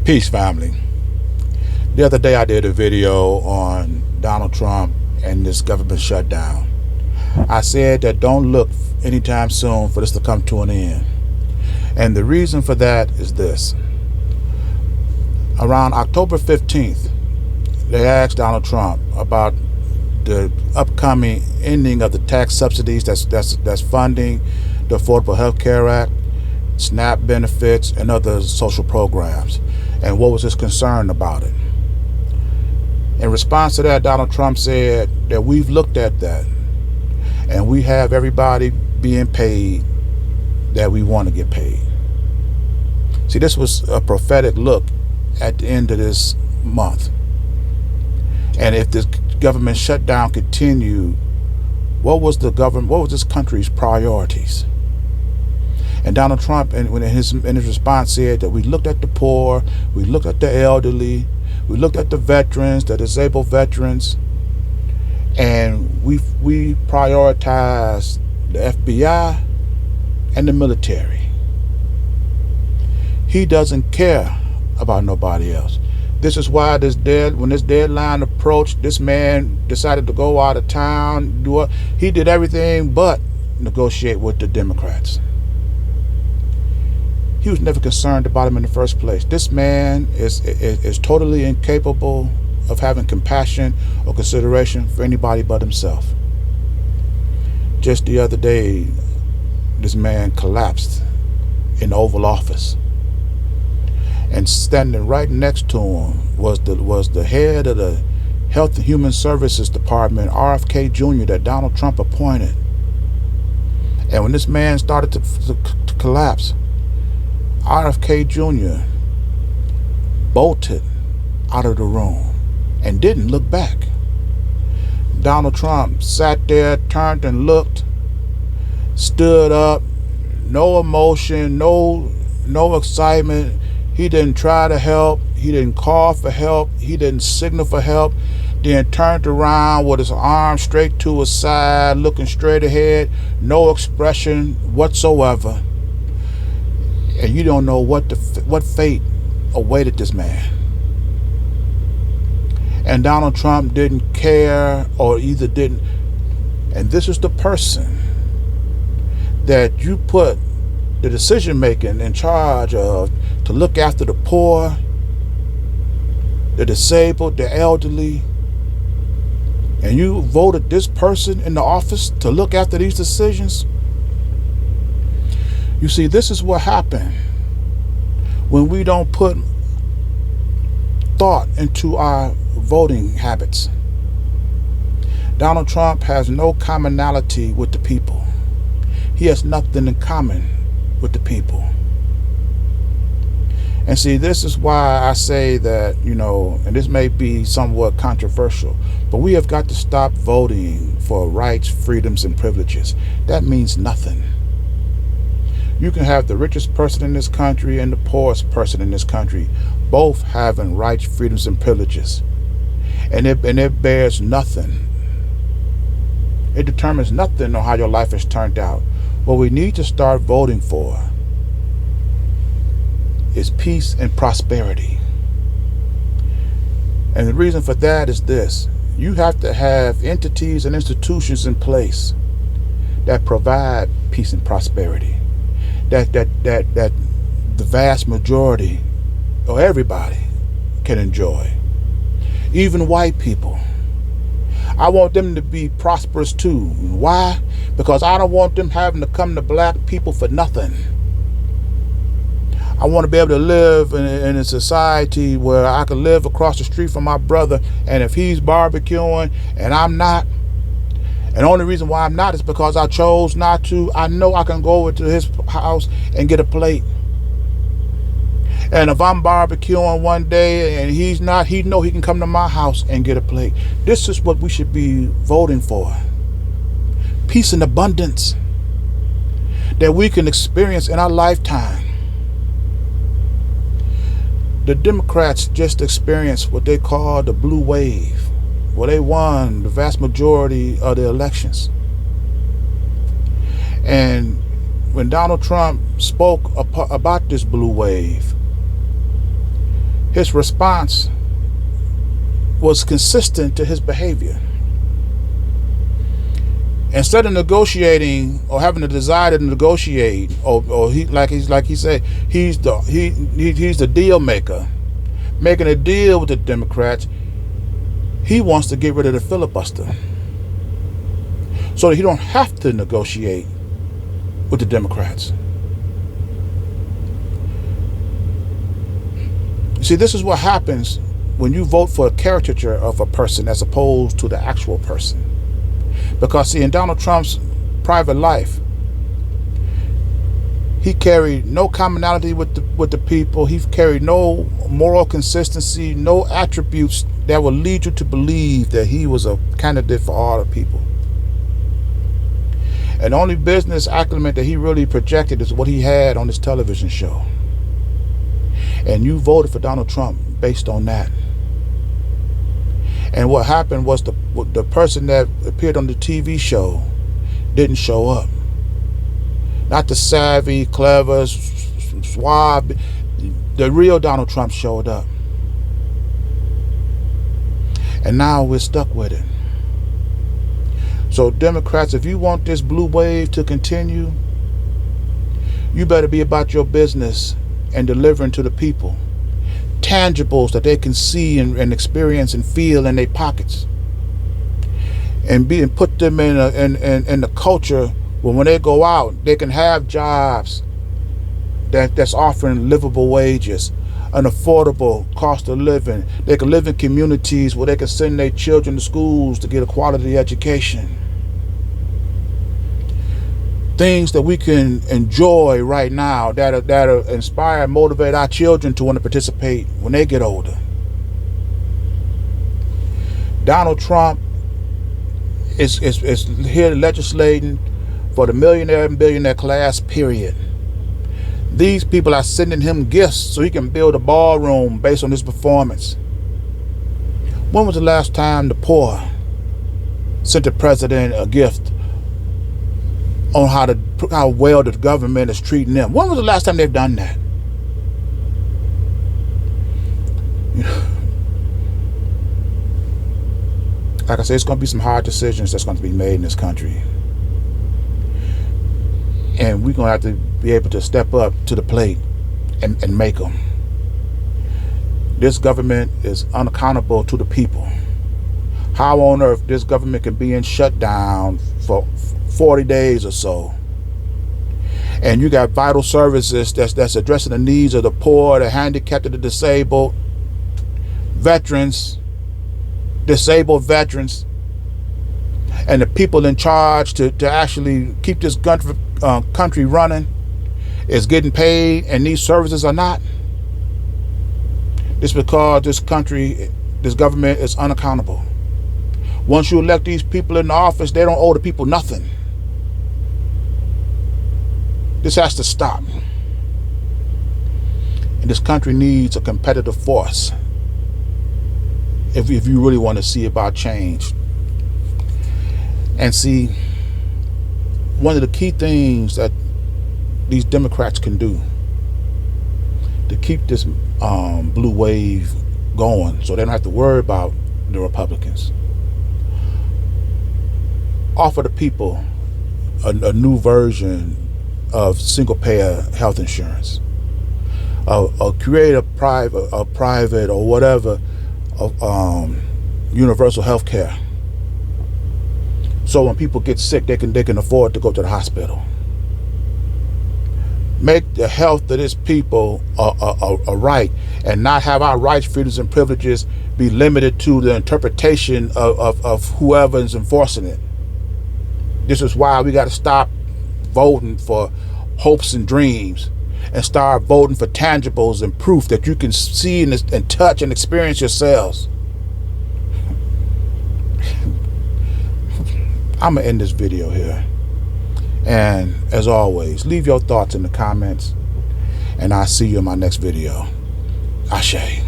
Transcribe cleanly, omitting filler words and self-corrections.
Peace, family. The other day I did a video on Donald Trump and this government shutdown. I said that don't look anytime soon for this to come to an end. And the reason for that is this. Around October 15th, they asked Donald Trump about the upcoming ending of the tax subsidies that's funding the Affordable Health Care Act, SNAP benefits, and other social programs, and what was his concern about it. In response to that, Donald Trump said that we've looked at that and we have everybody being paid that we want to get paid. See, this was a prophetic look at the end of this month. And if this government shutdown continued, what was this country's priorities? And Donald Trump, in his response, said that we looked at the poor, we looked at the elderly, we looked at the veterans, the disabled veterans, and we prioritized the FBI and the military. He doesn't care about nobody else. This is why when this deadline approached, this man decided to go out of town. He did everything but negotiate with the Democrats. He was never concerned about him in the first place. This man is totally incapable of having compassion or consideration for anybody but himself. Just the other day, this man collapsed in the Oval Office. And standing right next to him was the head of the Health and Human Services Department, RFK Jr., that Donald Trump appointed. And when this man started to collapse, RFK Jr. bolted out of the room and didn't look back. Donald Trump sat there, turned and looked, stood up, no emotion, no excitement. He didn't try to help. He didn't call for help. He didn't signal for help. Then turned around with his arm straight to his side, looking straight ahead, no expression whatsoever. And you don't know what fate awaited this man. And Donald Trump didn't care, or either didn't. And this is the person that you put the decision making in charge of to look after the poor, the disabled, the elderly. And you voted this person in the office to look after these decisions. You see, this is what happened when we don't put thought into our voting habits. Donald Trump has no commonality with the people. He has nothing in common with the people. And see, this is why I say that, and this may be somewhat controversial, but we have got to stop voting for rights, freedoms, and privileges. That means nothing. You can have the richest person in this country and the poorest person in this country both having rights, freedoms, and privileges. And it bears nothing. It determines nothing on how your life has turned out. What we need to start voting for is peace and prosperity. And the reason for that is this. You have to have entities and institutions in place that provide peace and prosperity. That the vast majority or everybody can enjoy. Even white people. I want them to be prosperous too. Why? Because I don't want them having to come to black people for nothing. I want to be able to live in a society where I can live across the street from my brother, and if he's barbecuing and I'm not, and the only reason why I'm not is because I chose not to, I know I can go over to his house and get a plate. And if I'm barbecuing one day and he's not, he know he can come to my house and get a plate. This is what we should be voting for. Peace and abundance that we can experience in our lifetime. The Democrats just experienced what they call the blue wave. Well, they won the vast majority of the elections. And when Donald Trump spoke about this blue wave, his response was consistent to his behavior. Instead of negotiating or having a desire to negotiate, or he said, he's the deal maker, making a deal with the Democrats. He wants to get rid of the filibuster so that he don't have to negotiate with the Democrats. You see, this is what happens when you vote for a caricature of a person as opposed to the actual person. Because, see, in Donald Trump's private life, he carried no commonality with the people. He carried no moral consistency, no attributes that would lead you to believe that he was a candidate for all the people. And the only business acumen that he really projected is what he had on his television show. And you voted for Donald Trump based on that. And what happened was the person that appeared on the TV show didn't show up. Not the savvy, clever, suave. The real Donald Trump showed up. And now we're stuck with it. So Democrats, if you want this blue wave to continue, you better be about your business and delivering to the people tangibles that they can see and experience and feel in their pockets, and put them in the culture where when they go out they can have jobs that's offering livable wages, an affordable cost of living. They can live in communities where they can send their children to schools to get a quality education. Things that we can enjoy right now that'll inspire and motivate our children to want to participate when they get older. Donald Trump is here legislating for the millionaire and billionaire class, period. These people are sending him gifts so he can build a ballroom based on his performance. When was the last time the poor sent the president a gift on how well the government is treating them? When was the last time they've done that? Like I said, it's going to be some hard decisions that's going to be made in this country. And we're going to have to be able to step up to the plate and make them. This government is unaccountable to the people. How on earth this government can be in shutdown for 40 days or so, and you got vital services that's addressing the needs of the poor, the handicapped, the disabled, disabled veterans, and the people in charge to actually keep this country running is getting paid and these services are not? It's because this government is unaccountable. Once you elect these people in the office, they don't owe the people nothing. This has to stop. And this country needs a competitive force if you really want to see about change. And see, one of the key things that these Democrats can do to keep this blue wave going so they don't have to worry about the Republicans: offer the people a new version of single-payer health insurance, create a private or whatever universal health care, so when people get sick they can afford to go to the hospital. Make the health of this people a right, and not have our rights, freedoms, and privileges be limited to the interpretation of whoever is enforcing it. This is why we got to stop voting for hopes and dreams and start voting for tangibles and proof that you can see and touch and experience yourselves. I'm going to end this video here. And as always, leave your thoughts in the comments, and I'll see you in my next video. Ashe.